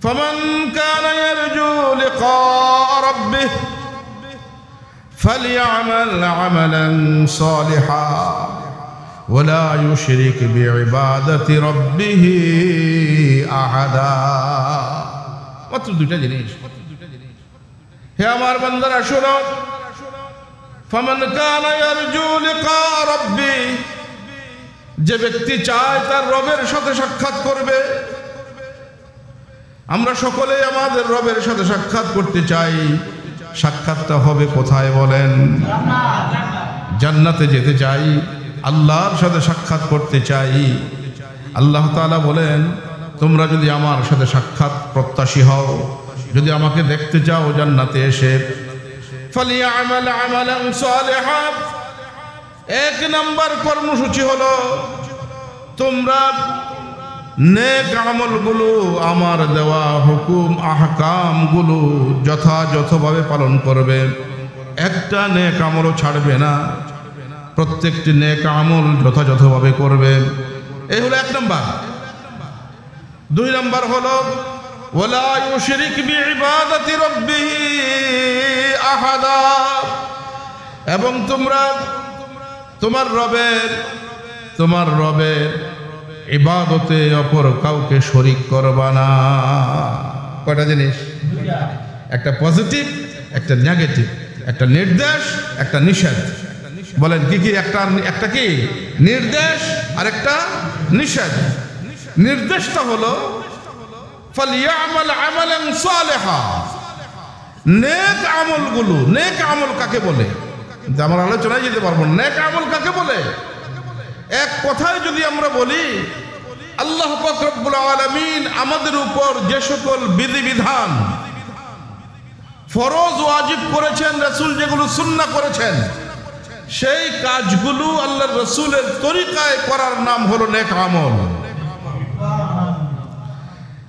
ফামান কানা ইয়ারজু লিকা রাব্বিহি ফালইআমাল আমালান সালিহা ওয়ালা ইউশরিক বিইবাদাতি রাব্বিহি আহাদা। মাত্র দুইটা জিনিস। হে আমার বান্দারা শোনো, ফামান কানা ইয়ারজু লিকা রাব্বি, যে ব্যক্তি চায় তার রবের সাথে সাক্ষাৎ করবে। আমরা সকলে আমাদের রবের সাথে সাক্ষাৎ করতে চাই। সাক্ষাৎটা হবে কোথায় বলেন? জান্নাতে যেতে চাই, আল্লাহর সাথে সাক্ষাৎ করতে চাই। আল্লাহ তাআলা বলেন, তোমরা যদি আমার সাথে সাক্ষাৎ প্রত্যাশী হও, যদি আমাকে দেখতে চাও জান্নাতে এসে, ফালিয়ামাল আমালান সালিহা, এক নাম্বার কর্মসূচি হলো তোমরা নেক আমলগুলো, আমার দেওয়া হুকুম আহকামগুলো যথাযথভাবে পালন করবে। একটা নেক আমলও ছাড়বে না, প্রত্যেকটি নেক আমল যথাযথভাবে করবে। এই হলো এক নাম্বার। দুই নাম্বার হলো ওয়ালা ইউশরিক বিইবাদাতি রাব্বিহি আহাদা, এবং তোমরা তোমার রবের ইবাদতে অপর কাউকে শরীক করবা না। কয়টা জিনিস? একটা পজিটিভ, একটা নেগেটিভ, একটা নির্দেশ, একটা নিষেধ। বলেন কি কি? একটা কি নির্দেশ আর একটা নিষেধ। নির্দেশটা হলো ফালিয়ামাল আমালান সালিহা, নেক আমলগুলো। নেক আমল কাকে বলে? আমার আলোচনায় যেতে পারবো। নেক আমল কাকে বলে? এক কথায় যদি আমরা বলি, আল্লাহ পাক রব্বুল আলামিন আমাদের উপর যে সকল বিধিবিধান ফরজ ওয়াজিব করেছেন, রাসূল যেগুলো সুন্নাহ করেছেন, সেই কাজগুলো আল্লাহর রাসূলের তরিকায় করার নাম হলো নেক আমল।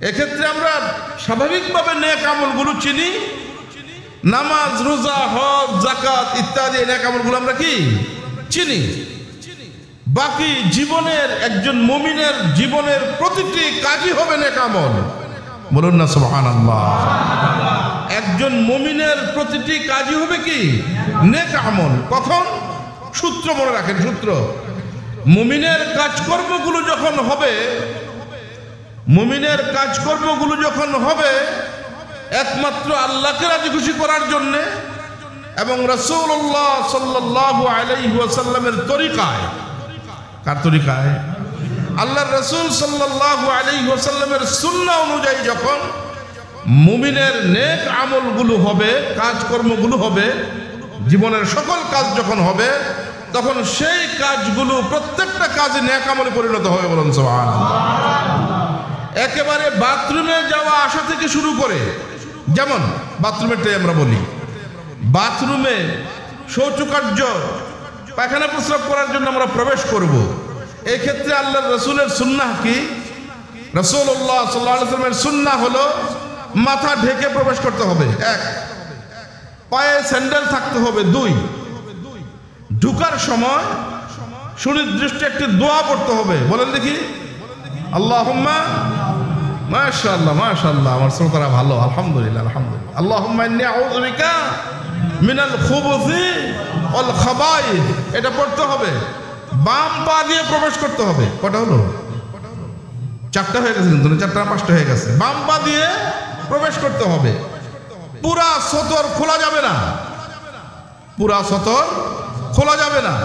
এক্ষেত্রে আমরা স্বাভাবিকভাবে নেক আমলগুলো চিনি। নামাজ, রোজা, হজ, যাকাত ইত্যাদি নেক আমলগুলো আমরা কি চিনি। বাকি জীবনের, একজন মুমিনের জীবনের প্রতিটি কাজই হবে নেক আমল। বলুন না সুবহানাল্লাহ। একজন মুমিনের প্রতিটি কাজই হবে কি নেক আমল। কখন? সূত্র মনে রাখেন, সূত্র। মুমিনের কাজকর্মগুলো যখন হবে, মুমিনের কাজকর্মগুলো যখন হবে একমাত্র আল্লাহকে রাজি খুশি করার জন্য এবং রাসূলুল্লাহ সাল্লাল্লাহু আলাইহি ওয়াসাল্লামের তরিকায়। কার তরিকায়? আল্লাহর রাসূল সাল্লাল্লাহু আলাইহি ওয়াসাল্লামের সুন্নাহ অনুযায়ী যখন মুমিনের নেক আমলগুলো হবে, কাজকর্মগুলো হবে, জীবনের সকল কাজ যখন হবে, তখন সেই কাজগুলো প্রত্যেকটা কাজে নেক আমলে পরিণত হবে। বলুন সুবহানাল্লাহ। একেবারে বাথরুমে যাওয়া আসা থেকে শুরু করে, যেমন বাথরুমেরটাই আমরা বলি, বাথরুমে শৌচকার্য, পায়খানা প্রস্রাব করার জন্য আমরা প্রবেশ করব। এই ক্ষেত্রে আল্লাহর রাসূলের সুন্নাহ কি? রাসূলুল্লাহ সাল্লাল্লাহু আলাইহি ওয়াসাল্লামের সুন্নাহ হলো মাথা ঢেকে প্রবেশ করতে হবে। এক, পায়ে স্যান্ডেল থাকতে হবে। দুই, ঢুকার সময় সুনির্দিষ্ট একটি দোয়া পড়তে হবে। বলেন দেখি, আল্লাহুম্মা, মাশাআল্লাহ মাশাআল্লাহ, আমার শ্রোতারা ভালো, আলহামদুলিল্লাহ আলহামদুলিল্লাহ। আল্লাহুম্মা ইন্নী আউযু বিকা মিনাল খুবুসি ওয়াল খাবাইস, এটা পড়তে হবে। বাম পা দিয়ে প্রবেশ করতে হবে। কটা হলো? চারটা হয়ে গেছে, কিন্তু চারটা পাঁচটা হয়ে গেছে। বাম পা দিয়ে প্রবেশ করতে হবে। পুরা সতর খোলা যাবে না, পুরা সতর খোলা যাবে না।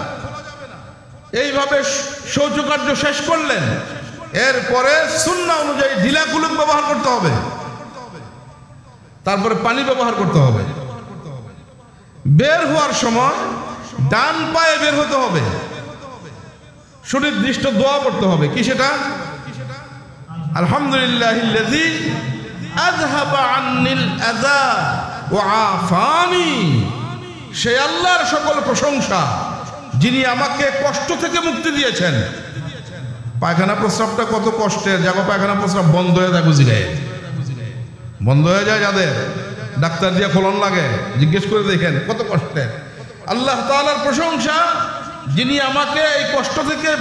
এইভাবে শৌচকার্য শেষ করলেন, এরপরে সুন্নাহ অনুযায়ী ঢিলা কুলুক ব্যবহার করতে হবে। তারপরে পানি ব্যবহার করতে হবে। বের হওয়ার সময় ডান পায়ে বের হতে হবে। সুনির্দিষ্ট দোয়া পড়তে হবে। কি সেটা? আলহামদুলিল্লাহিল্লাযী আযহাবা আন্নিল আযা ওয়া আফানি, সে আল্লাহর সকল প্রশংসা যিনি আমাকে কষ্ট থেকে মুক্তি দিয়েছেন। পায়খানা প্রস্রাবটা কত কষ্টের। যাবো পায়খানা প্রস্রাব বন্ধ হয়ে যায়, বুঝি গায়ে বন্ধ হয়ে যায়, যাদের ডাক্তার দিয়ে ফলন লাগে, জিজ্ঞেস করে দেখেন কত কষ্টের। আল্লাহ তাআলার প্রশংসা যিনি আমাকে এই কষ্ট থেকে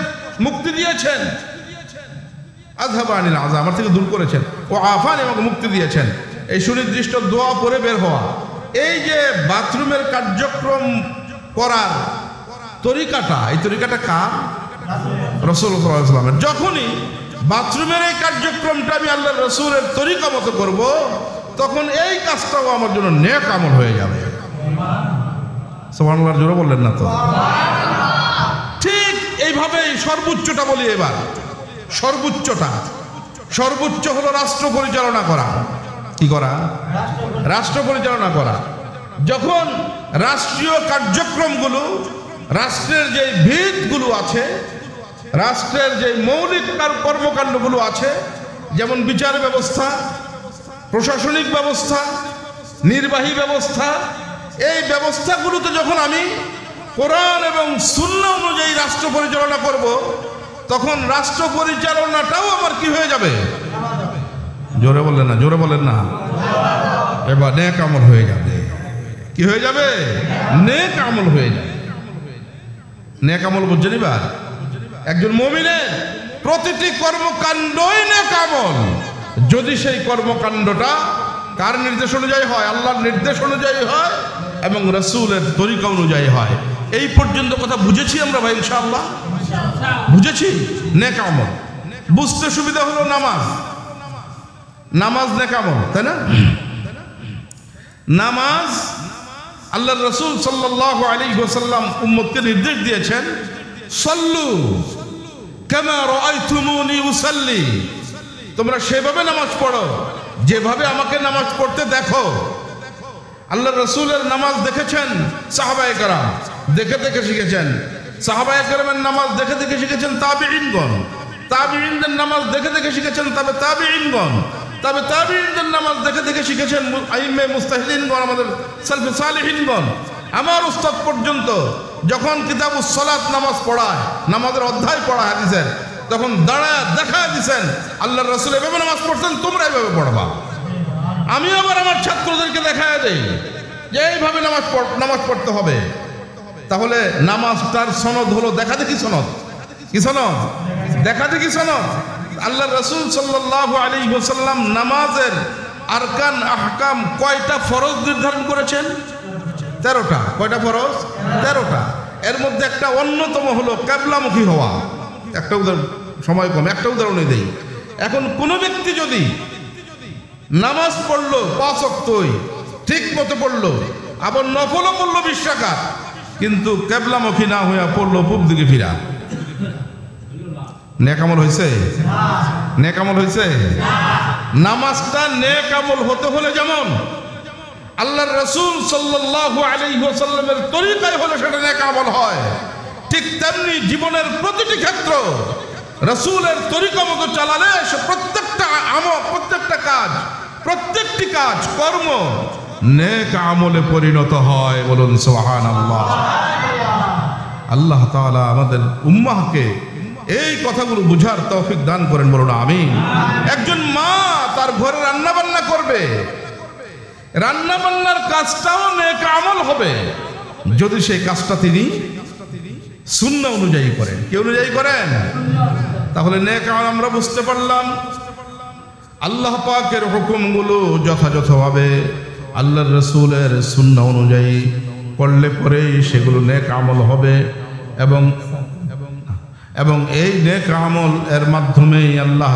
মুক্তি দিয়েছেন। আযহাবা আনিল আযা, আমার থেকে দূর করেছেন, ও আফানি, আমাকে মুক্তি দিয়েছেন। এই সুনির্দিষ্ট দোয়া পরে বের হওয়া, এই যে বাথরুমের কার্যক্রম করার তরিকাটা, এই তরিকাটা কার? রাসূলুল্লাহ সাল্লাল্লাহু আলাইহি ওয়াসাল্লামের। যখনই বাথরুমের এই কার্যক্রমটা আমি আল্লাহর রাসূলের তরিকা মতো করব, তখন এই কাজটাও আমার জন্য নেক আমল হয়ে যাবে। সুবহানাল্লাহ, জোরে বললেন না তো? ঠিক এইভাবেই সর্বোচ্চটা বলি এবার। সর্বোচ্চ হলো রাষ্ট্র পরিচালনা করা। কি করা? রাষ্ট্র পরিচালনা করা। যখন রাষ্ট্রীয় কার্যক্রমগুলো, রাষ্ট্রের যে ভিতগুলো আছে, রাষ্ট্রের যে মৌলিক কর্মকাণ্ডগুলো আছে, যেমন বিচার ব্যবস্থা, প্রশাসনিক ব্যবস্থা, নির্বাহী ব্যবস্থা, এই ব্যবস্থাগুলোতে যখন আমি কোরআন এবং সুন্নাহ অনুযায়ী রাষ্ট্র পরিচালনা করব, তখন রাষ্ট্র পরিচালনাটাও আমার কি হয়ে যাবে? জোরে বললেন না, জোরে বলেন না। এবার নেক আমল হয়ে যাবে। কি হয়ে যাবে? নেক আমল হয়ে যাবে। নেক আমল বুঝছেন? এবার একজন মুমিনের প্রতিটি কর্মকাণ্ডই নেক আমল, যদি সেই কর্মকাণ্ডটা কার নির্দেশ অনুযায়ী হয়? আল্লাহর নির্দেশ অনুযায়ী হয় এবং রাসূলের তরিকা অনুযায়ী হয়। এই পর্যন্ত কথা বুঝেছি আমরা ভাই? ইনশাআল্লাহ বুঝেছি। নেক আমল বুঝতে সুবিধা হলো নামাজ নেক আমল, তাই না? নামাজ আল্লাহর রাসূল সাল্লাল্লাহু আলাইহি ওয়াসাল্লাম উম্মতকে নির্দেশ দিয়েছেন, সাল্লু কামা রাআইতুমুনি উসাল্লি, তোমরা সেভাবে নামাজ পড়ো যেভাবে আমাকে নামাজ পড়তে দেখো। আল্লাহর রাসূলের নামাজ দেখেছেন সাহাবায়ে কেরাম, দেখে দেখে শিখেছেন। সাহাবায়ে কেরামের নামাজ দেখে দেখে শিখেছেন তাবিঈনগণ, তাবিঈনদের নামাজ দেখে দেখে শিখেছেন তাবিঈনগণ, তাবিঈনদের নামাজ দেখে দেখে শিখেছেন আইম্মে মুস্তাহিদিনগণ, আমাদের সালফে সালেহিনগণ। আমার উস্তাদ পর্যন্ত যখন কিতাবুস সালাত নামাজ পড়ায়, নামাজের অধ্যায় পড়ায় হাদিসের, তখন দাঁড়ায় দেখায় দিয়েছেন আল্লাহর রাসূল এভাবে নামাজ পড়তেন, তোমরা এভাবে পড়বা। আমি আবার আমার ছাত্রদেরকে দেখায় দেই যে এইভাবে নামাজ পড়তে হবে। তাহলে নামাজটার সনদ হলো দেখাদেখি সনদ। কি সনদ? দেখাদেখি সনদ। আল্লাহর রাসূল সাল্লাল্লাহু আলাইহি ওয়াসাল্লাম নামাজের আরকান আহকাম কয়টা ফরজ নির্ধারণ করেছেন? 13টা। কয়টা ফরজ? 13টা। এর মধ্যে একটা অন্যতম হলো কিবলামুখী হওয়া। একটা উদাহরণ, সময় কম, একটা উদাহরণই দেই। এখন কোন ব্যক্তি যদি নামাজ পড়লো 5 ওয়াক্তই ঠিক মতো পড়লো, আবার নফলও পড়লো 20 রাকাত, কিন্তু কিবলামুখী না হইয়া পড়লো পূব দিকে ফিরা, নেক আমল হয়েছে? নেক আমল হয়েছে? নামাজটা নেক আমল হতে হলে যেমন আল্লাহর রাসূল সাল্লাল্লাহু আলাইহি ওয়াসাল্লামের তরিকায় হলে সেটা নেক আমল হয়, ঠিক তেমনি জীবনের প্রতিটি ক্ষেত্র রাসূলের তরিকা মতো চালালে প্রত্যেকটা আমল, প্রত্যেকটা কাজ, প্রত্যেকটি কাজ কর্ম নেক আমলে পরিণত হয়। বলুন সুবহানাল্লাহ। আল্লাহ তাআলা আমাদের উম্মাহকে এই কথাগুলো বুঝার তৌফিক দান করেন, বলুন আমিন। একজন মা তার ঘরে রান্না বান্না করবে, রান্না বান্নার কাজটাও নেক আমল হবে যদি সেই কাজটা তিনি সুন্নাহ অনুযায়ী করেন। কি অনুযায়ী করেন? তাহলে নেক আমল আমরা বুঝতে পারলাম। আল্লাহ পাকের হুকুমগুলো যথাযথভাবে আল্লাহর রাসূলের সুন্নাহ অনুযায়ী করলে পরেই সেগুলো নেক আমল হবে এবং এই নেক আমল এর মাধ্যমেই আল্লাহ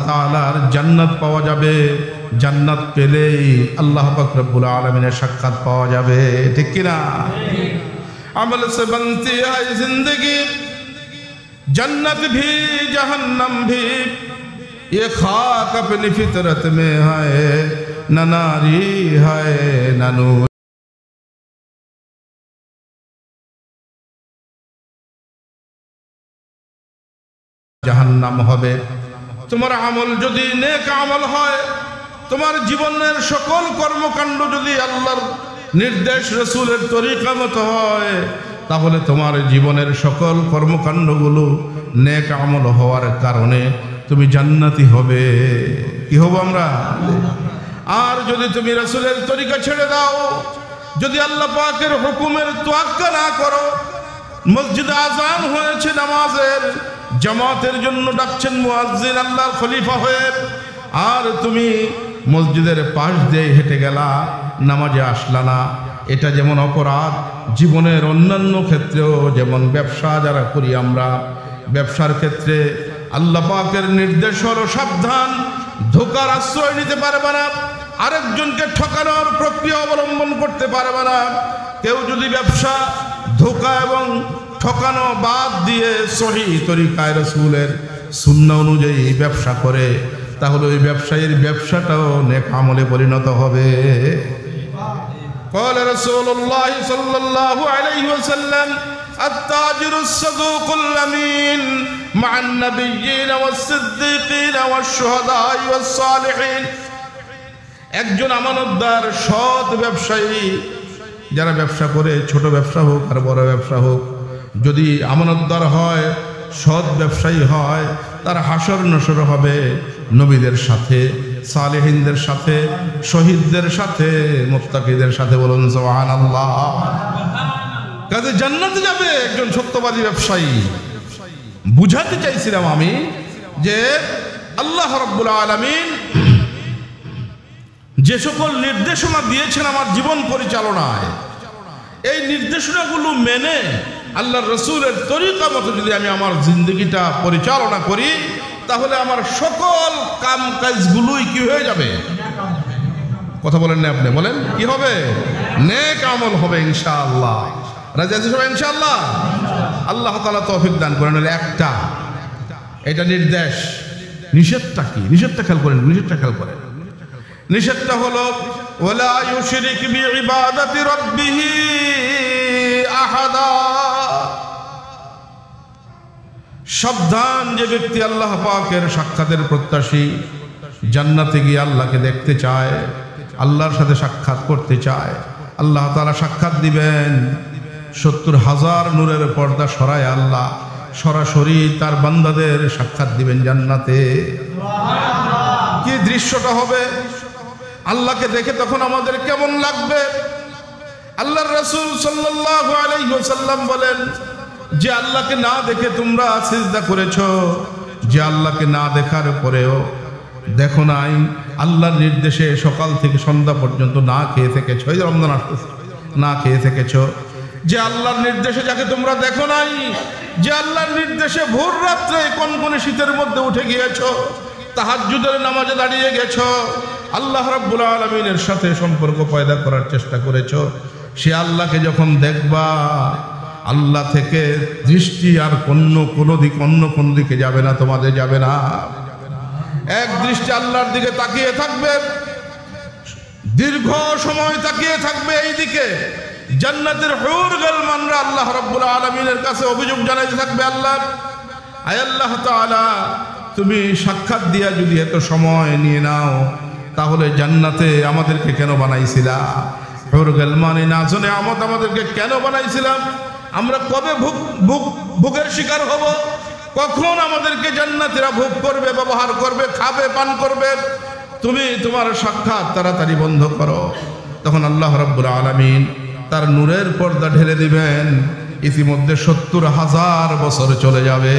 তাআলার জান্নাত পাওয়া যাবে। জান্নাত পেলেই আল্লাহ পাক রব্বুল আলামিনের সাক্ষাৎ পাওয়া যাবে। ঠিক কি না? আমল সে বনতি হ্যায় জিंदगी, जन्नत भी जहन्नम भी, ये खाक अपनी फितरत में है, न नारी है न नूर। জাহান্নাম হবে। তোমার আমল যদি নেক আমল হয়, তোমার জীবনের সকল কর্মকাণ্ড যদি আল্লাহর নির্দেশ রাসূলের তরিকা মতো হয়, তাহলে তোমার জীবনের সকল কর্মকাণ্ডগুলো নেক আমল হওয়ার কারণে তুমি জান্নাতি হবে। কি হব আমরা? আর যদি তুমি রাসূলের তরিকা ছেড়ে দাও, যদি আল্লাহ পাকের হুকুমের তোয়াক্কা না করো, মসজিদে আযান হয়েছে নামাজের, জামাতের জন্য ডাকছেন মুয়াজ্জিন আল্লাহর খলিফা হয়ে, আর তুমি মসজিদের পাশ দিয়ে হেঁটে গেলা, নামাজে আসলা না, এটা যেমন অপরাধ, জীবনের অন্যান্য ক্ষেত্রেও যেমন ব্যবসা যারা করি আমরা, ব্যবসার ক্ষেত্রে আল্লাহ পাকের নির্দেশ হলো সাবধান, ধোঁকার আশ্রয় নিতে পারবে না, আরেকজনকে ঠকানোর প্রক্রিয়া অবলম্বন করতে পারবে না। কেউ যদি ব্যবসা ধোঁকা এবং ঠকানো বাদ দিয়ে সহি তরিকায় রাসূলের সুন্নাহ অনুযায়ী ব্যবসা করে, তাহলে ওই ব্যবসায়ীর ব্যবসাটাও নেক আমলে পরিণত হবে। قال رسول الله صلى الله عليه وسلم التاجر الصدوق الأمين مع النبيين والصديقين والشهداء والصالحين। একজন আমানতদার সৎ ব্যবসায়ী, যারা ব্যবসা করে, ছোট ব্যবসা হোক আর বড় ব্যবসা হোক, যদি আমানতদার হয়, সৎ ব্যবসায়ী হয়, তার হাসর নসর হবে নবীদের সাথে, সালেহিনদের সাথে, শহীদদের সাথে, মুত্তাকিদের সাথে। বলুন সুবহানাল্লাহ। কাজে জান্নাতে যাবে একজন সত্যবাদী ব্যবসায়ী। বুঝাতে চাইছিলাম আমি যে আল্লাহ রাব্বুল আলামিন যে সকল নির্দেশনা দিয়েছেন আমার জীবন পরিচালনায়, এই নির্দেশনাগুলো মেনে আল্লাহর রাসূলের তরিকা মতো যদি আমি আমার জিন্দগিটা পরিচালনা করি, তাহলে আমার সকল কাম কাজগুলোই কি হয়ে যাবে? কথা বলেন না আপনি, বলেন কি হবে? নেক আমল হবে ইনশাআল্লাহ। রাজি আছেন সবাই ইনশাআল্লাহ? আল্লাহ তাআলা তৌফিক দান করেন। একটা এটা নির্দেশ। নিষেধটা কি? নিষেধটা খেয়াল করেন, নিষেধটা খেয়াল করেন। নিষেধটা হলো ওয়ালা ইউশরিক বিইবাদাতি রাব্বিহি আহাদা। সাবধান, যে ব্যক্তি আল্লাহ পাকের সাক্ষাতের প্রত্যাশী, জান্নাতে গিয়ে আল্লাহকে দেখতে চায়, আল্লাহর সাথে সাক্ষাৎ করতে চায়, আল্লাহ তাআলা সাক্ষাৎ দিবেন। ৭০,০০০ নূরের পর্দা সরায় আল্লাহ সরাসরি তার বান্দাদের সাক্ষাৎ দিবেন জান্নাতে। কি দৃশ্যটা হবে! আল্লাহকে দেখে তখন আমাদের কেমন লাগবে! আল্লাহর রাসূল সাল্লাল্লাহু আলাইহি ওয়াসাল্লাম বলেন, যে আল্লাহকে না দেখে তোমরা সিজদা করেছো, যে আল্লাহকে না দেখার পরেও দেখো নাই, আল্লাহর নির্দেশে সকাল থেকে সন্ধ্যা পর্যন্ত না খেয়ে থেকেছো, এই রমজান আসতেছে, না খেয়ে থেকেছো, যে আল্লাহর নির্দেশে যাকে তোমরা দেখো নাই, যে আল্লাহর নির্দেশে ভোর রাত্রে কনকনে শীতের মধ্যে উঠে গিয়েছো, তাহাজ্জুদের নামাজে দাঁড়িয়ে গেছো, আল্লাহ রাব্বুল আলামিনের সাথে সম্পর্ক পয়দা করার চেষ্টা করেছো, সে আল্লাহকে যখন দেখবা, আল্লাহ থেকে দৃষ্টি আর অন্য কোনো দিকে যাবে না, তোমাদের যাবে না। এক দৃষ্টি আল্লাহর দিকে তাকিয়ে থাকবে, দীর্ঘ সময় তাকিয়ে থাকবে এই দিকে। জান্নাতের হুর গালমানরা আল্লাহ রাব্বুল আলামিনের কাছে অভিযোগ জানাইতে থাকবে, আল্লাহ, আয় আল্লাহ তাআলা, তুমি সাক্ষাৎ দিয়া যদি এত সময় নিয়ে নাও, তাহলে জান্নাতে আমাদেরকে কেন বানাইছিলা? হুর গালমানে নাজনে আমত আমাদেরকে কেন বানাইছিলাম? আমরা কবে ভোগের শিকার হব? কখন আমাদেরকে জান্নাতীরা ভোগ করবে, ব্যবহার করবে, খাবে, পান করবে? তুমি তোমার সাক্ষাৎ তাড়াতাড়ি বন্ধ করো। তখন আল্লাহ রাব্বুল আলামিন তার নূরের পর্দা ঢেলে দিবেন। ইতিমধ্যে ৭০,০০০ বছর চলে যাবে।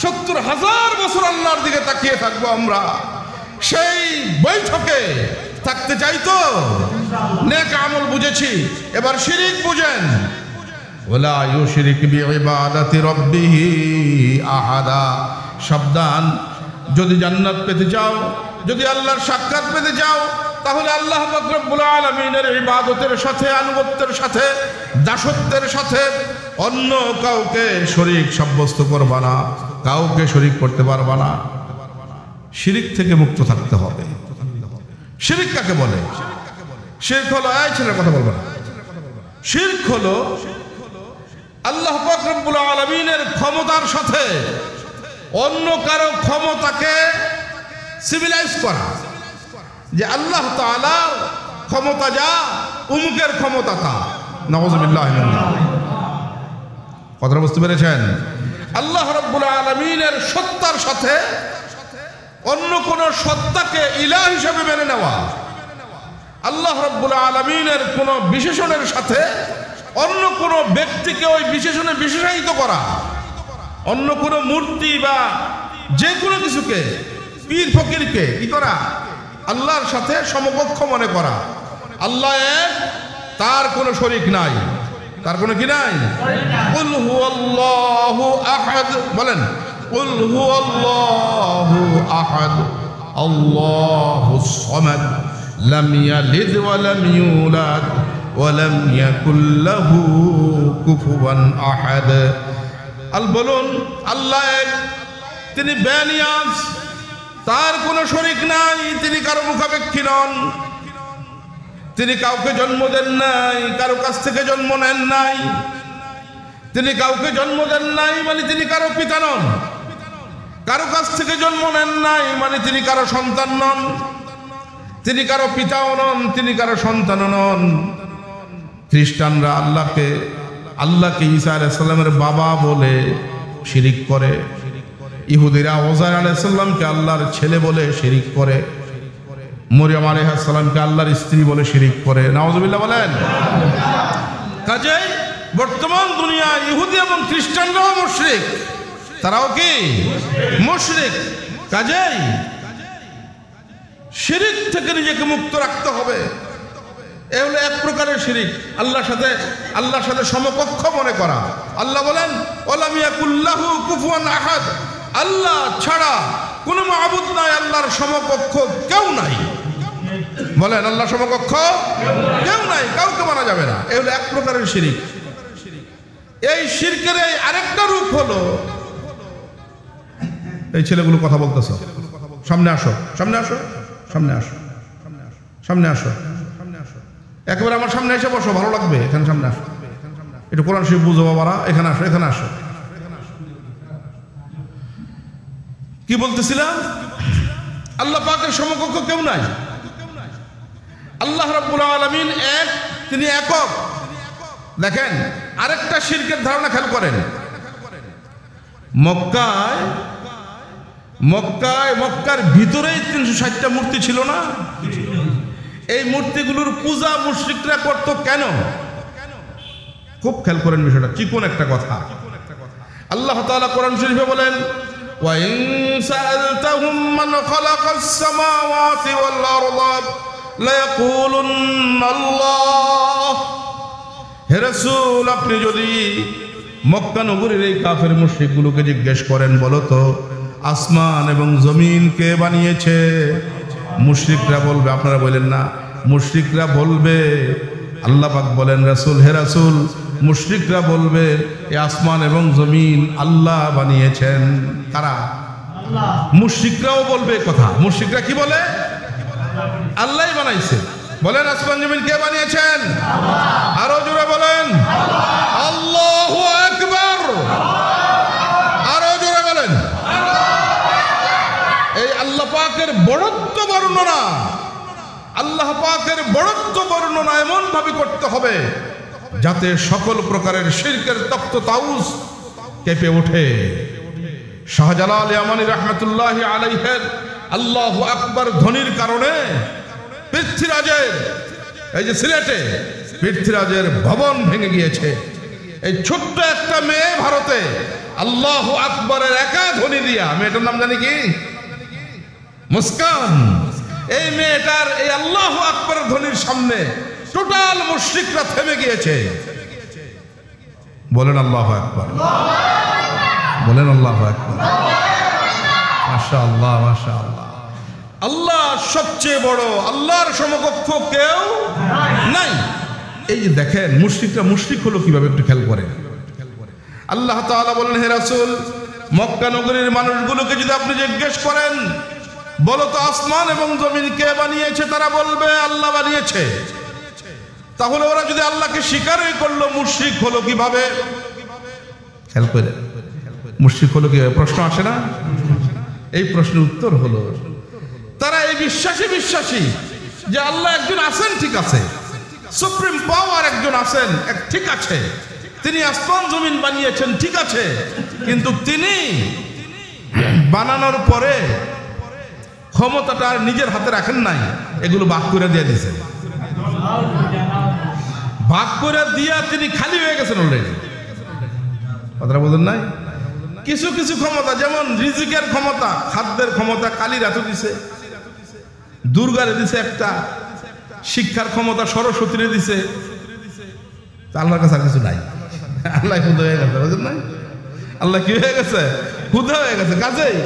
৭০,০০০ বছর আল্লাহর দিকে তাকিয়ে থাকবো আমরা। সেই বৈঠকে থাকতে চাই তো? নেক আমল বুঝেছি, এবার শিরিক বুঝেন। ওয়ালা ইউশরিক বিইবাদাতি রাব্বিহি আহাদা। সাবধান, যদি জান্নাত পেতে চাও, যদি আল্লাহর সাক্ষাৎ পেতে চাও, তাহলে আল্লাহ পাক রব্বুল আলামিনের ইবাদতের সাথে, আনুগত্যের সাথে, দাসত্বের সাথে অন্য কাউকে শরীক সাব্যস্ত করবা না, কাউকে শরীক করতে পারবা না। শিরিক থেকে মুক্ত থাকতে হবে। শিরিক কাকে বলে? শিরক হলো, এই ছেলের কথা বলবো না, শিরক হলো আল্লাহ পাক রব্বুল আলামিনের ক্ষমতার সাথে অন্য কারো ক্ষমতাকে সিভিলাইজ করা। যে আল্লাহ তাআলা ক্ষমতা যা, উমুকের ক্ষমতা তা। নাউযুবিল্লাহি মিনাল্লাহ। কথাটা বুঝতে পেরেছেন? আল্লাহ রাব্বুল আলামিনের সত্তার সাথে অন্য কোন সত্তাকে ইলাহ হিসেবে মেনে নেওয়া, আল্লাহ রাব্বুল আলামিনের কোন বিশেষণের সাথে অন্য কোন ব্যক্তিকে ওই বিশেষণে বিশেষায়িত করা, অন্য কোনো মূর্তি বা যে কোনো কিছুকে, পীর ফকিরকে কি করা? আল্লাহর সাথে সমকক্ষ মনে করা। আল্লাহ এক, তার কোনো শরীক নাই। তার কোনো কি নাই? কুল হুয়াল্লাহু আহাদ, বলেন কুল হুয়াল্লাহু আহাদ আল্লাহুস সামাদ লাম ইয়ালিদ ওয়া লাম ইউলাদ ওয়া লাম ইয়াকুল লাহু কুফুয়ান আহাদ। বলুন আল্লাহ এক, তিনি বেনিয়াজ, তার কোনো শরীক নাই, তিনি কারো মুখাপেক্ষী নন, তিনি কাউকে জন্ম দেন নাই, কারো কাছ থেকে জন্ম নেন নাই, তিনি কাউকে জন্ম দেন নাই মানে তিনি কারো পিতা নন, কারো কাছ থেকে জন্ম নেন নাই মানে তিনি কারো সন্তান নন, তিনি কারো পিতাও নন, তিনি কারো সন্তানও নন। খ্রিস্টানরা আল্লাহকে ঈসা আলাইহিস সালামের বাবা বলে শিরিক করে, ইহুদিরা ওজাইর আলাইহিস সালামকে আল্লাহর ছেলে বলে শিরিক করে, মরিয়ম আলাইহিস সালামকে আল্লাহর স্ত্রী বলে শিরিক করে। নাউজুবিল্লাহ বলেন। কাজেই বর্তমান দুনিয়া ইহুদি এবং খ্রিস্টানরাও মুশরিক, তারাও কি মুশরিক। কাজেই শিরিক থেকে নিজেকে মুক্ত রাখতে হবে। এ হলো এক প্রকারের শিরিক, আল্লাহর সাথে সমকক্ষ মনে করা। আল্লাহ বলেন ওয়ালাম ইয়াকুল্লাহু কুফুয়ান আহাদ, আল্লাহ ছাড়া কোনো মাবুদ নাই, আল্লাহর সমকক্ষ কেউ নাই। বলেন আল্লাহ সমকক্ষ কেউ নাই, কাউকে মানা যাবে না। এ হলো এক প্রকারের শিরিক। এই শিরকের এই আরেকটা রূপ হলো, এই ছেলেগুলো কথা বলতেছে, সামনে আসো, সামনে আসো, সামনে আসো, সামনে আসো, একেবারে আমার সামনে এসে বসো, ভালো লাগবে। এখানে সামনে আসো, একটু কোরআন শরীফ বুঝো বাবারা, এখানে আসো, এখানে আসো। কি বলতেছিলাম? আল্লাহ পাকের সমকক্ষ কেউ নাই। আল্লাহ রাব্বুল আলামিন এক, তিনি একক। দেখেন আরেকটা শিরকের ধারণা খেয়াল করেন। মক্কার ভিতরেই 360টা মূর্তি ছিল না? এই মূর্তিগুলোর পূজা মুশরিকরা করত কেন? খুব খেয়াল করেন বিষয়টা, চিকন একটা কথা। আল্লাহ তাআলা কোরআন শরীফে বলেন ওয়া ইন সাআলতাহুম মান খালাকাস সামাওয়াতি ওয়াল আরদা লা ইয়াকুলুন্না আল্লাহ। হে রাসূল, আপনি যদি মক্কা নগরীর এই কাফের মুশরিকগুলোকে জিজ্ঞেস করেন, বলো তো আসমান এবং জমিন কে বানিয়েছে? মুশরিকরা বলবে, আপনারা বলেন না, মুশরিকরা বলবে, আল্লাহ পাক বলেন রাসূল, হে রাসূল, মুশরিকরা বলবে এই আসমান এবং জমিন আল্লাহ বানিয়েছেন। কারা? আল্লাহ। মুশরিকরাও বলবে কথা। মুশরিকরা কি বলে? আল্লাহই বানাইছে। বলেন আসমান জমিন কে বানিয়েছেন? আল্লাহ। আরো জোরে বলেন আল্লাহু আকবার। আরো জোরে বলেন। এই আল্লাহ পাকের বড়ত্ব বর্ণনা, আল্লাহ পাকের বড়ত্ব বর্ণনা এমন ভাবে করতে হবে যাতে সকল প্রকারের শিরকের তপ্ত তাউস কেঁপে ওঠে। শাহজালাল ইয়ামানী রাহমাতুল্লাহি আলাইহির আল্লাহু আকবার ধ্বনির কারণে পৃথ্বীরাজের, এই যে সিলেটে পৃথ্বীরাজের ভবন ভেঙে গিয়েছে। এই ছোট্ট একটা মেয়ে ভারতে আল্লাহু আকবরের একা ধ্বনি দিয়া, মেয়েটার নাম জানি কি? মুস্কান। এই মেয়েটার এই আল্লাহু আকবরের ধ্বনির সামনে টোটাল মুশরিকরা থেমে গিয়েছে। বলেন আল্লাহু আকবার, বলেন আল্লাহু আকবার। মাশাআল্লাহ, মাশাআল্লাহ। আল্লাহ সবচেয়ে বড়, আল্লাহর সমকক্ষ কেউ নাই। এই যে দেখেন মুশরিকরা মুশরিক হলো কিভাবে, একটু খেয়াল করেন। আল্লাহ তাআলা বলেন, হে রাসূল, মক্কা নগরীর মানুষগুলোকে যদি আপনি জিজ্ঞেস করেন, বলো তো আসমান এবং জমিন কে বানিয়েছে? তারা বলবে আল্লাহ বানিয়েছে। তাহলে ওরা যদি আল্লাহকে স্বীকারই করলো, মুশরিক হলো কিভাবে? খেয়াল করে, মুশরিক হলো কিভাবে? প্রশ্ন আসে না? এই প্রশ্নের উত্তর হলো, তারা এই বিশ্বাসী যে আল্লাহ একজন আছেন, ঠিক আছে, সুপ্রিম পাওয়ার একজন আছেন, ঠিক আছে, তিনি আসমান জমিন বানিয়েছেন, ঠিক আছে, কিন্তু তিনি বানানোর পরে ক্ষমতাটা আর নিজের হাতে রাখেন নাই, এগুলো ভাগ করে দিয়ে দিয়েছেন। ভাগ করে দিয়া তিনি খালি হয়ে গেছেন অলরেডি। কথাটা বলেন নাই? কিছু কিছু ক্ষমতা, যেমন রিজিকের ক্ষমতা, খাদ্যের ক্ষমতা কালীর এত দিছে, দুর্গারে দিছে একটা, শিক্ষার ক্ষমতা সরস্বতীরে দিছে। আল্লাহর কাছে আর কিছু নাই। আল্লাহ হুদা হয়ে গেছে, বুঝলেন না? আল্লাহ কি হয়ে গেছে? হুদা হয়ে গেছে। কাজেই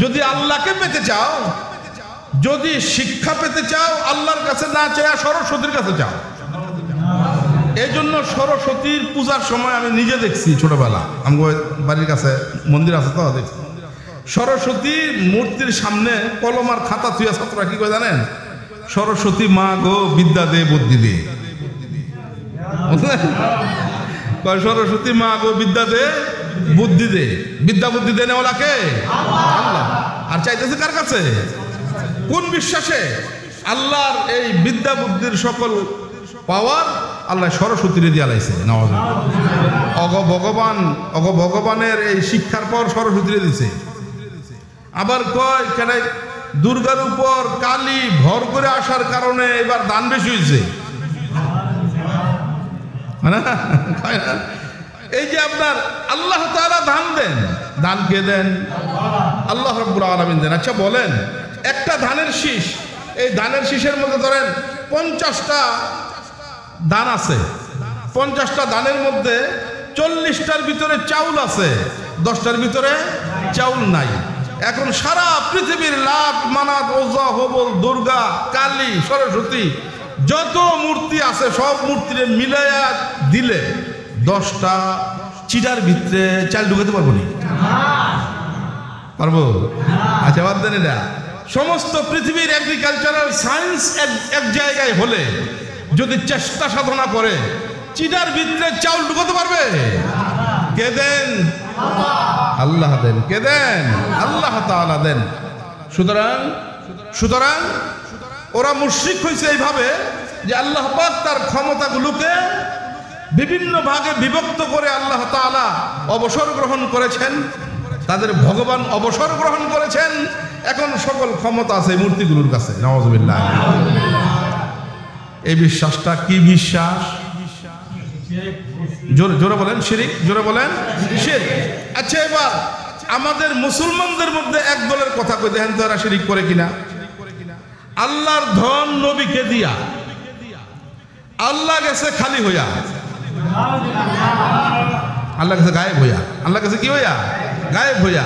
যদি আল্লাহকে পেতে চাও, যদি শিক্ষা পেতে চাও, আল্লাহর কাছে না চাও, সরস্বতীর কাছে চাও। এই জন্য সরস্বতীর পূজার সময় আমি নিজে দেখছি, ছোটবেলা আমার বাড়ির কাছে মন্দির আছে তো, দেখছি সরস্বতী মূর্তির সামনে কলম আর খাতা থুয়া ছাত্ররা কি করে জানেন? সরস্বতী মা গো বিদ্যা দে বুদ্ধি দে। সরস্বতী মা গো বিদ্যা দে বুদ্ধি দে। বিদ্যা বুদ্ধি দেনে ওলাকে আল্লাহ। আর চাইতেছে কার কাছে? কোন বিশ্বাসে? আল্লাহর এই বিদ্যা বুদ্ধির সকল পাওয়ার আল্লাহ সরস্বতীরে দিয়ে আলাইছে। ভগবানের এই শিক্ষার পর সরস্বতীরে দিছে। আবার কয় কেন দুর্গার উপর কালী ভর করে আসার কারণে এবার দান বেশি হয়েছে। এই যে আপনার আল্লাহ তাআলা দান দেন, দান কে দেন? আল্লাহ রাব্বুল আলামিন দেন। আচ্ছা বলেন, একটা ধানের শীষ, এই ধানের শীষের মধ্যে ধরেন 50টা দান আছে, 50টা দানের মধ্যে 40টার ভিতরে চাউল আছে, 10টার ভিতরে চাউল নাই। এখন সারা পৃথিবীর লাত, মানাত, ওজা, হবল, দুর্গা, কালী, সরস্বতী যত মূর্তি আছে সব মূর্তিরে মিলাইয়া দিলে 10টা চিটার ভিতরে চাল ঢুকাতে পারবো নি? পারবো? আচ্ছা বাদ দেন এটা। সমস্ত পৃথিবীর এগ্রিকালচারাল সায়েন্স এক জায়গায় হলে যদি চেষ্টা সাধনা করে চিটার ভিতরে চাউল ঢুকাতে পারবে? কে দেন? আল্লাহ দেন। কে দেন? আল্লাহ তাআলা দেন। সুতরাং ওরা মুশরিক হয়েছে এইভাবে যে আল্লাহ পাক তার ক্ষমতাগুলোকে বিভিন্ন ভাগে বিভক্ত করে আল্লাহ তাআলা অবসর গ্রহণ করেছেন, তাদের ভগবান অবসর গ্রহণ করেছেন। এখন সকল ক্ষমতা আছে মূর্তিগুলোর কাছে। নাউযুবিল্লাহ। এই বিশ্বাসটা কি বিশ্বাস? জোরে বলেন শিরক। জোরে বলেন শিরক। আচ্ছা এবার আমাদের মুসলমানদের মধ্যে এক দলের কথা কই দেখেন তো, এরা শিরক করে কিনা? আল্লাহর ধন নবীকে দিয়া, আল্লাহ গেছে খালি হইয়া, আল্লাহ গেছে গায়েব হইয়া। আল্লাহ গেছে কি হইয়া? গায়েব হইয়া।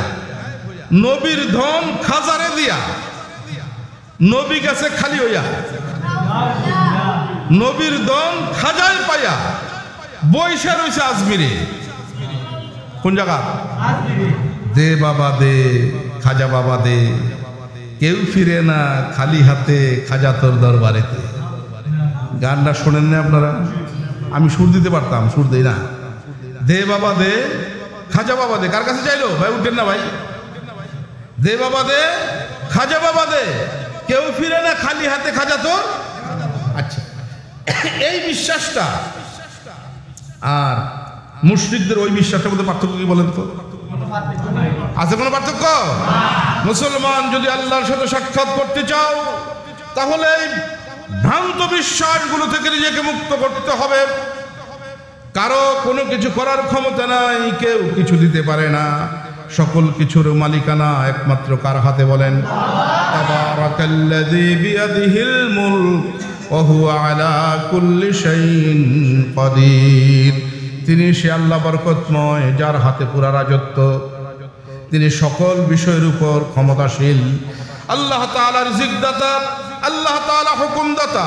নবীর ধন খাজারে দিয়া, নবী গেছে খালি হইয়া। নবীর ধন খাজায় পাইয়া বৈশা রয়েছে আজমিরে। কোন জায়গা? দে বাবা দে, খাজা বাবা দে, কেউ ফিরে না খালি হাতে, খাজা তোর দরবারেতে। গানটা শোনেন না আপনারা? আমি সুর দিতে পারতাম, সুর দেই না। দে বাবা দে, খাজা বাবা দে। কার কাছে চাইলো ভাই? উঠেন না ভাই। দে বাবা দে, খাজা বাবা দে, কেউ ফিরে না খালি হাতে, খাজা তোর। আচ্ছা এই বিশ্বাসটা আর মুশরিকদের ওই বিশ্বাসটার মধ্যে পার্থক্য কি বলেন তো? আছে কোনো পার্থক্য? মুসলমান যদি আল্লাহর সাথে সাক্ষাৎ করতে চাও তাহলে এই ভ্রান্ত বিশ্বাসগুলো থেকে নিজেকে মুক্ত করতে হবে। কারো কোনো কিছু করার ক্ষমতা নাই, কেউ কিছু দিতে পারে না। সকল কিছুর মালিকানা একমাত্র কার হাতে বলেন? তাবারাকাল্লাযী বিয়াদিহিল মুলক ওয়া হুয়া আলা কুল্লি শাইইন কাদির। তিনি সে আল্লাহ বরকতময়, যার হাতে পুরা রাজত্ব, তিনি সকল বিষয়ের উপর ক্ষমতাশীল। আল্লাহ তাআলা রিজিক দাতা, আল্লাহ তাআলা হুকুম দাতা,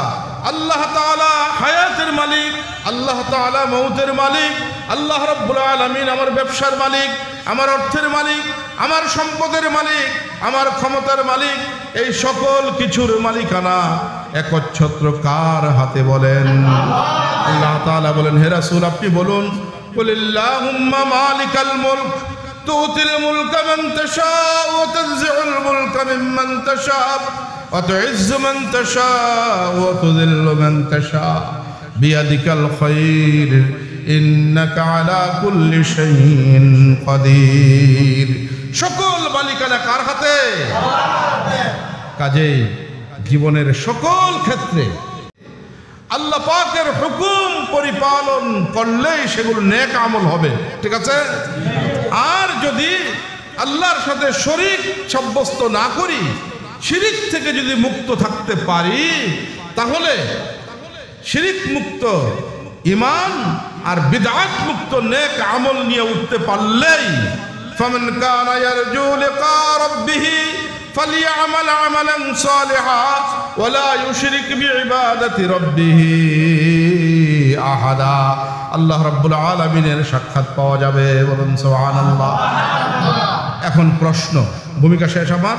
আল্লাহ তাআলা হায়াতের মালিক, আল্লাহ তাআলা মৌতের মালিক। আল্লাহ রাব্বুল আলামিন আমার ব্যবসার মালিক, আমার অর্থের মালিক, আমার সম্পদের মালিক, আমার ক্ষমতার মালিক। এই সকল কিছুর মালিকানা একচ্ছত্র কার হাতে বলেন? আল্লাহ তাআলা বলেন, হে রাসূল আপনি বলুন, কুলিল্লাহুম্মা মালিকাল মুলক তুতিল মুলকা মান তাশাউ ওয়া তানজিউল মুলকা মিম্মান তাশাউ ওয়া তুইজ্জু মান তাশাউ ওয়া তুযিল্লু মান তাশাউ বিয়াদিকাল খায়র ইন্নাকা আলা কুল্লি শাইইন কাদির। সকল মালিকানা কার হাতে? কাজেই জীবনের সকল ক্ষেত্রে আল্লাহ পাকের হুকুম পরিপালন করলেই সেগুলো নেক আমল হবে। ঠিক আছে? আর যদি আল্লাহর সাথে শরীক সাব্যস্ত না করি, শিরিক থেকে যদি মুক্ত থাকতে পারি, তাহলে শিরিক মুক্ত ঈমান আর বিদআত মুক্ত নেক আমল নিয়ে উঠতে পারলেই ফামান কানা ইয়ারজু লিকা রাব্বিহি ফালইআমাল আমালান সালিহা ওয়া লা ইউশরিক বিইবাদাতি রাব্বিহি আহাদা। আল্লাহ রাব্বুল আলামিনের সাক্ষাৎ পাওয়া যাবে, বলুন সুবহানাল্লাহ। এখন প্রশ্ন, ভূমিকা শেষ আমার,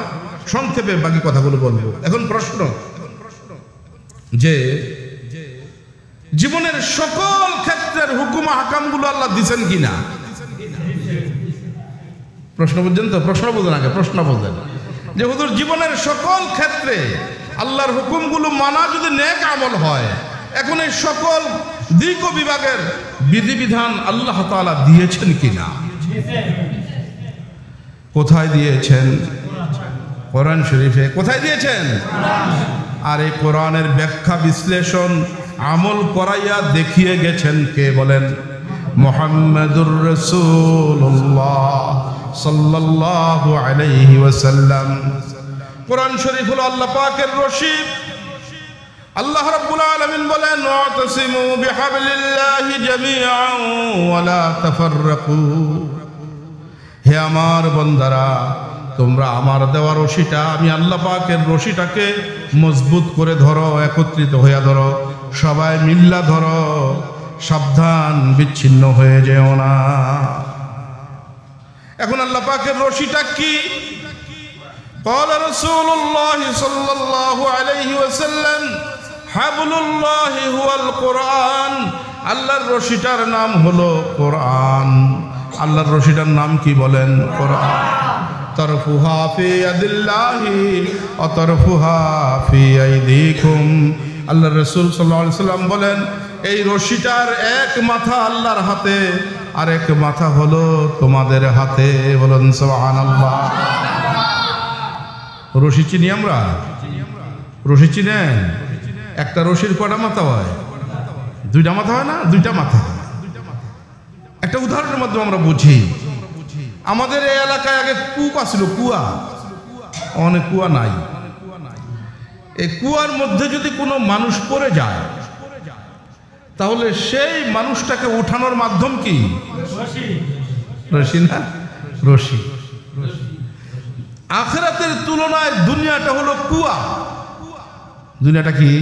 সংক্ষেপে বাকি কথাগুলো বলবো। এখন প্রশ্ন যে জীবনের সকল ক্ষেত্রের হুকুম আহকামগুলো আল্লাহ দিবেন কিনা? প্রশ্ন বুঝছেন তো? প্রশ্ন বুঝেন, আগে প্রশ্ন বুঝেন যে হুজুর জীবনের সকল ক্ষেত্রে আল্লাহর হুকুমগুলো মানা যদি নেক আমল হয়, এখন এই সকল দিক ও বিভাগের বিধিবিধান আল্লাহ তাআলা দিয়েছেন কিনা? কোথায় দিয়েছেন? কোরআন শরীফে। কোথায় দিয়েছেন? আর এই কোরআনের ব্যাখ্যা বিশ্লেষণ আমল করাইয়া দেখিয়ে গেছেন কে বলেন? মুহাম্মাদুর রাসূলুল্লাহ সাল্লাল্লাহু আলাইহি ওয়াসাল্লাম। কোরআন শরীফ হলো আল্লাহ পাকের রশি। আল্লাহ রাব্বুল আলামিন বলেন ওয়াতাসিমু বিহাবলিল্লাহি জামিআন ওয়া লা তাফাররাকু। হে আমার বান্দারা, তোমরা আমার দেওয়া রশিটা, আমি আল্লাহ পাকের রশিটাকে মজবুত করে ধরো, একত্রিত হইয়া ধরো, সবাই মিল্লা ধরো, সাবধান বিচ্ছিন্ন হয়ে যেও না। এখন আল্লাহ পাকের রশিটা কি? قال رسول الله صلى الله عليه وسلم حبل الله هو القرآن। আল্লাহর রশিটার নাম হলো কোরআন। আল্লাহর রশিটার নাম কি বলেন? কোরআন। তরফুহা ফি ইয়াদিল্লাহি ওয়া তরফুহা ফি আইদিকুম। আল্লাহর রাসূল সাল্লাল্লাহু আলাইহি সাল্লাম বলেন, এই রশিটার এক মাথা আল্লাহর হাতে, আর এক মাথা হলো তোমাদের হাতে, বলুন সুবহানাল্লাহ। রশি চিনি আমরা? রশি চিনেন? একটা রশির কটা মাথা হয়? দুইটা মাথা হয় না? দুইটা মাথা। একটা উদাহরণের মাধ্যমে আমরা বুঝি। আমাদের এই এলাকায় আগে কূপ আছিল, কুয়া। অনেক কুয়া নাই। এই কুয়ার মধ্যে যদি কোনো মানুষ পড়ে যায়, তাহলে সেই মানুষটাকে উঠানোর মাধ্যম কি? রশি না? রশি। আখিরাতের তুলনায় দুনিয়াটা হলো কুয়া। দুনিয়াটা কি?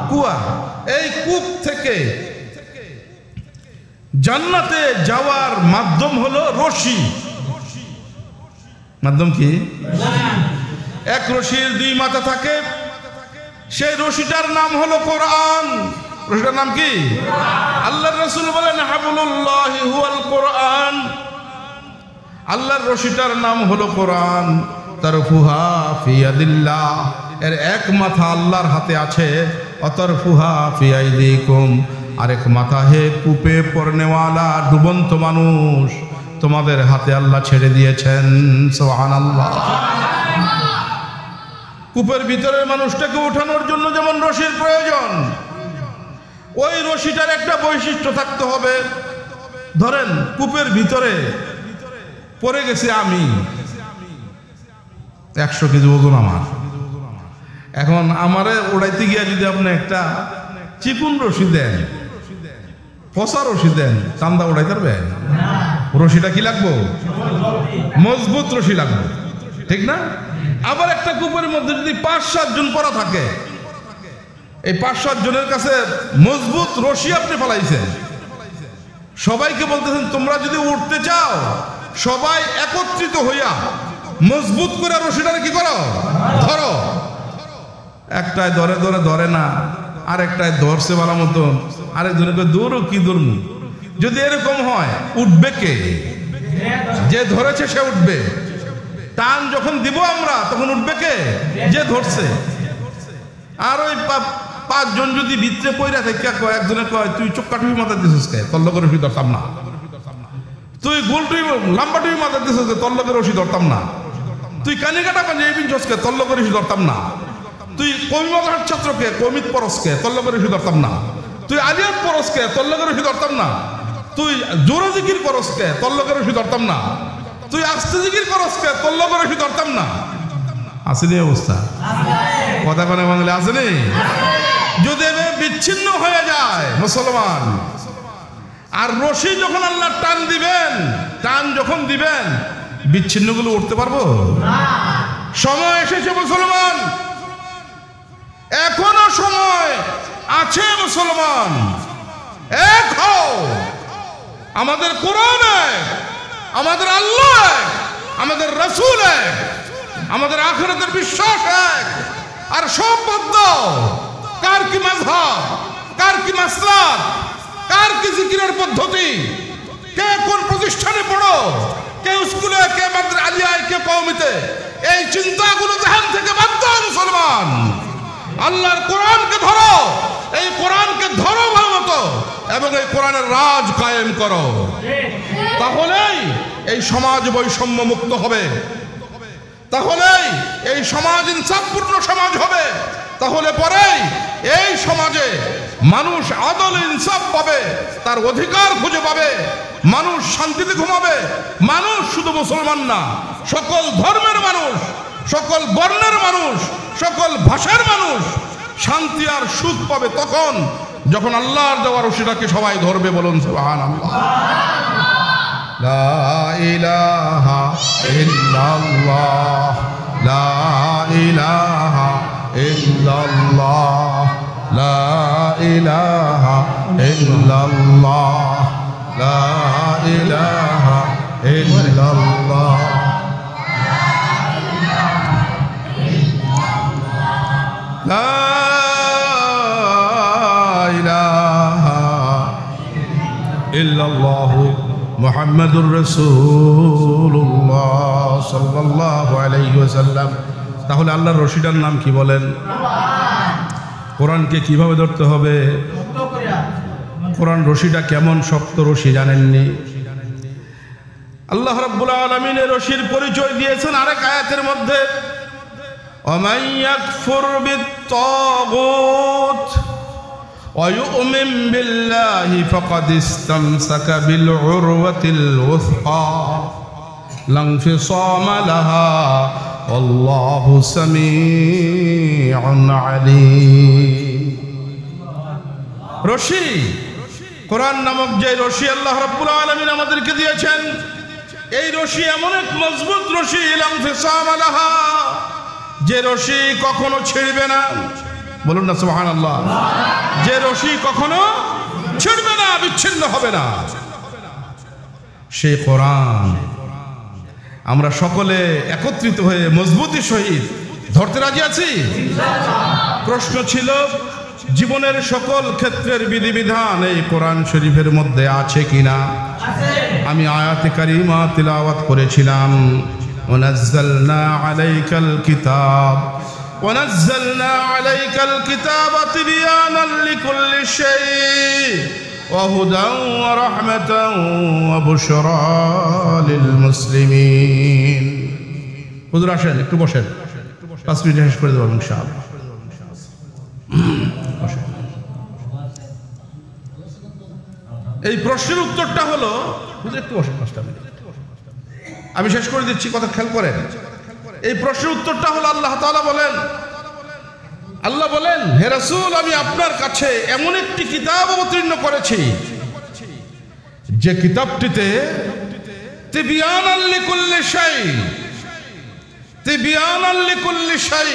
কুয়া। এই কূপ থেকে জান্নাতে যাওয়ার মাধ্যম হলো রশি। মাধ্যম কি? এক রশির দুই মাথা থাকে, সেই রশিটার নাম হলো কোরআন। রশিটার নাম কি? আল্লাহর রাসূল বলেন হাবলুল্লাহি হুয়াল কোরআন। আল্লাহর রশিটার নাম হলো কোরআন। তরফুহা ফি ইয়াদিল্লাহ, এর এক মাথা আল্লাহর হাতে আছে, অতরফুহা ফি আইদিকুম, আরেক মাথা হে কূপে পড়নেওয়ালা ডুবন্ত মানুষ, তোমাদের হাতে আল্লাহ ছেড়ে দিয়েছেন। সুবহানাল্লাহ। কূপের ভিতরের মানুষটাকে ওঠানোর জন্য যেমন রশির প্রয়োজন, ওই রশিটার একটা বৈশিষ্ট্য থাকতে হবে। ধরেন কূপের ভিতরে পড়ে গেছে আমি, 100 কেজি ওজন আমার। এখন আমারে ওড়াইতে গিয়া যদি আপনি একটা চিকুন রশি দেন, ফসা রশি দেন, চান্দা উড়াইতে পারবেন? রশিটা কি লাগবো? মজবুত রশি লাগবে, ঠিক না? আবার একটা কূপের মধ্যে যদি 5-7 জন পড়া থাকে, এই 5-7 জনের কাছে মজবুত রশি আপনি ফেলাইছেন, সবাইকে বলতেছেন তোমরা যদি উঠতে চাও সবাই একত্রিত হইয়া মজবুত করে রশিটারে কি করো? ধরো। একটায় ধরে ধরে ধরে না, আর একটায় ধরছে বলার মতো, আরেকজনকে দৌড়ো কি দৌড়মু। যদি এরকম হয় উঠবে কে? যে ধরেছে সে উঠবে। টান যখন দিব আমরা তখন উঠবে কে? যে ধরছে। আর ওই 5 জন যদি ভিতরে পয়রা থাকে, একজনে কয় তুই চোখা টুপি মাথা দিছিস কে? তোর লগে রশি ধরতাম না। তুই গোল টুপি লম্বা টুপি মাথা দিছিস কে? তোর লগে রশি ধরতাম না। তুই কানি কাটা পাঞ্জাবি পিনছস কে? তোর লগে রশি ধরতাম না। তুই কমিমার ছাত্রকে কমিত পরশকে? তোর লগে রশি ধরতাম না। তুই আলিয়াত পরশকে? তোর লগে রশি ধরতাম না। তুই জোরে জিকির পরশকে? তোর লগে রশি ধরতাম না। তুই আস্তে জিকির করস কে, তোর লোক রশি ধরতাম না। আসেনি অবস্থা? কথা কোনে বাংলা আসেনি? যদি বিচ্ছিন্ন হয়ে যায় মুসলমান, আর রশি যখন আল্লাহ টান দিবেন, টান যখন দিবেন, বিচ্ছিন্নগুলো উঠতে পারবো? সময় এসেছে মুসলমান, এখনো সময় আছে মুসলমান। এক হও, আমাদের কোরআন এক, আমাদের আল্লাহ এক, আমাদের রাসূল এক, আমাদের আখিরাতের বিশ্বাস এক। আর সব বাদ দাও, কার কি মাযহাব, কার কি মাসলাক, কার কি জিকিরের পদ্ধতি, কে কোন প্রতিষ্ঠানে পড়ো, কে স্কুলে, কে মাদ্রাসা আলিয়ায়, কে কওমিতে, এই চিন্তাগুলো জাহান থেকে বাদ দাও মুসলমান। আল্লাহর কোরআনকে ধরো, এই কোরআনকে ধরো ভালো মতো, এবং এই কোরআনের রাজ কায়েম করো। তাহলেই এই সমাজ বৈষম্য মুক্ত হবে, তাহলেই এই সমাজ ইনসাফপূর্ণ সমাজ হবে। তাহলে পরেই এই সমাজে মানুষ আদল ইনসাফ পাবে, তার অধিকার খুঁজে পাবে, মানুষ শান্তিতে ঘুমাবে। মানুষ শুধু মুসলমান না, সকল ধর্মের মানুষ, সকল বর্ণের মানুষ, সকল ভাষার মানুষ শান্তি আর সুখ পাবে তখন যখন আল্লাহর দেওয়া রশিটাকে সবাই ধরবে। বলুন সুবহানাল্লাহ। লা ইলাহা ইল্লাল্লাহ, লা ইলাহা ইল্লাল্লাহ, লা ইলাহা ইল্লাল্লাহ, লা ইলাহা ইল্লাল্লাহ। লা ইলাহা ইল্লাল্লাহ মুহাম্মাদুর রাসূলুল্লাহ সাল্লাল্লাহু আলাইহি ওয়াসাল্লাম। তাহলে আল্লাহর রশিদার নাম কি বলেন? কোরআনকে কিভাবে ধরতে হবে? কোরআন রশিটা কেমন শক্ত রশি জানেননি? আল্লাহ রাব্বুল আলামিন এর রশির পরিচয় দিয়েছেন আরেক আয়াতের মধ্যে, ওয়ামান ইয়াকফুর বিত-তাগুত ওয়া ইউমিন বিল্লাহি ফাকাদ ইসতামসাকা বিল উরওয়াতিল ওয়াসকা লা ইনফিসামা লাহা আল্লাহু সামিউন আলীম। রশি, কোরআন নামক যে রশি আল্লাহ রাব্বুল আলামিন আমাদেরকে দিয়েছেন, এই রশি এমন এক মজবুত রশি, লা ইনফিসামা লাহা, যে রশি কখনো ছিঁড়বে না। বলুন না সুবহানাল্লাহ। যে রশি কখনো ছিঁড়বে না, বিচ্ছিন্ন হবে না, সেই কোরআন আমরা সকলে একত্রিত হয়ে মজবুতির সহিত ধরতে রাজি আছি। প্রশ্ন ছিল, জীবনের সকল ক্ষেত্রের বিধিবিধান এই কোরআন শরীফের মধ্যে আছে কিনা? আমি আয়াতে কারিমা তিলাওয়াত করেছিলাম, ওয়ানাজ্জালনা আলাইকাল কিতাব ওয়ানাজ্জালনা আলাইকাল কিতাবা তিবয়ানাল লিকুল্লি শাই ওয়া হুদান ওয়া রাহমাতান ওয়া বুশরা লিল মুসলিমিন। হুজুর আসেন, একটু বসেন, 5 মিনিট শেষ করে দেব ইনশাআল্লাহ। এই প্রশ্নের উত্তরটা হলো, হুজুর একটু বসেন 5 মিনিট, আমি শেষ করে দিচ্ছি, কথা খেয়াল করেন। এই প্রশ্নের উত্তরটা হলো, আল্লাহ তাআলা বলেন, আল্লাহ বলেন, হে রাসূল, আমি আপনার কাছে এমন একটি কিতাব অবতীর্ণ করেছি যে কিতাবটিতে তিবয়ানাল লিকুল্লি শাই, তিবয়ানাল লিকুল্লি শাই,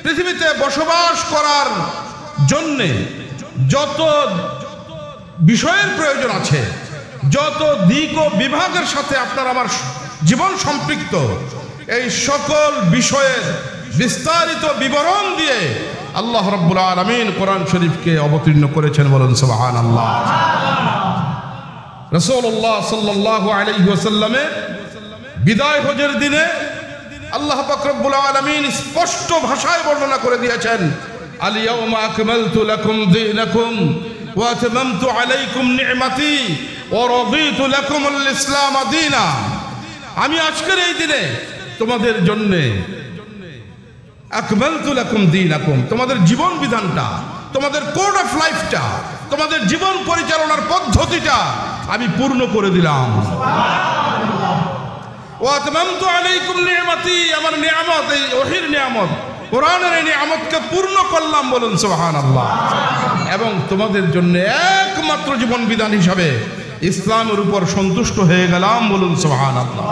পৃথিবীতে বসবাস করার জন্য যত বিষয়ের প্রয়োজন আছে, যত দিক ও বিভাগের সাথে আপনার আমার জীবন সম্পৃক্ত, এই সকল বিষয়ের বিস্তারিত বিবরণ দিয়ে আল্লাহ রাব্বুল আলামিন কোরআন শরীফকে অবতীর্ণ করেছেন। বলুন সুবহানাল্লাহ। রাসূলুল্লাহ সাল্লাল্লাহু আলাইহি ওয়াসাল্লামের বিদায় হজের দিনে আল্লাহ পাক রব্বুল আলামিন স্পষ্ট ভাষায় বর্ণনা করে দিয়েছেন, আল ইয়াউমা আকমালতু লাকুম দীনাকুম ওয়া আতমামতু আলাইকুম নি'মাতি ওয়া রাদিতু লাকুমুল ইসলাম দীনা। আমি আজকের এই দিনে তোমাদের জন্য আকমালতু লাকুম দীনাকুম, তোমাদের জীবন বিধানটা, তোমাদের কোড অফ লাইফটা, তোমাদের জীবন পরিচালনার পদ্ধতিটা আমি পূর্ণ করে দিলাম। ওয়া আতমামতু আলাইকুম নি'মাতি, আমার নিয়ামত, এই ওহীর নিয়ামত, কোরআনের এই নিয়ামতকে পূর্ণ করলাম, বলুন সুবহানাল্লাহ। এবং তোমাদের জন্য একমাত্র জীবন বিধান হিসাবে ইসলামের উপর সন্তুষ্ট হয়ে গেলাম, বলুন সুবহানাল্লাহ।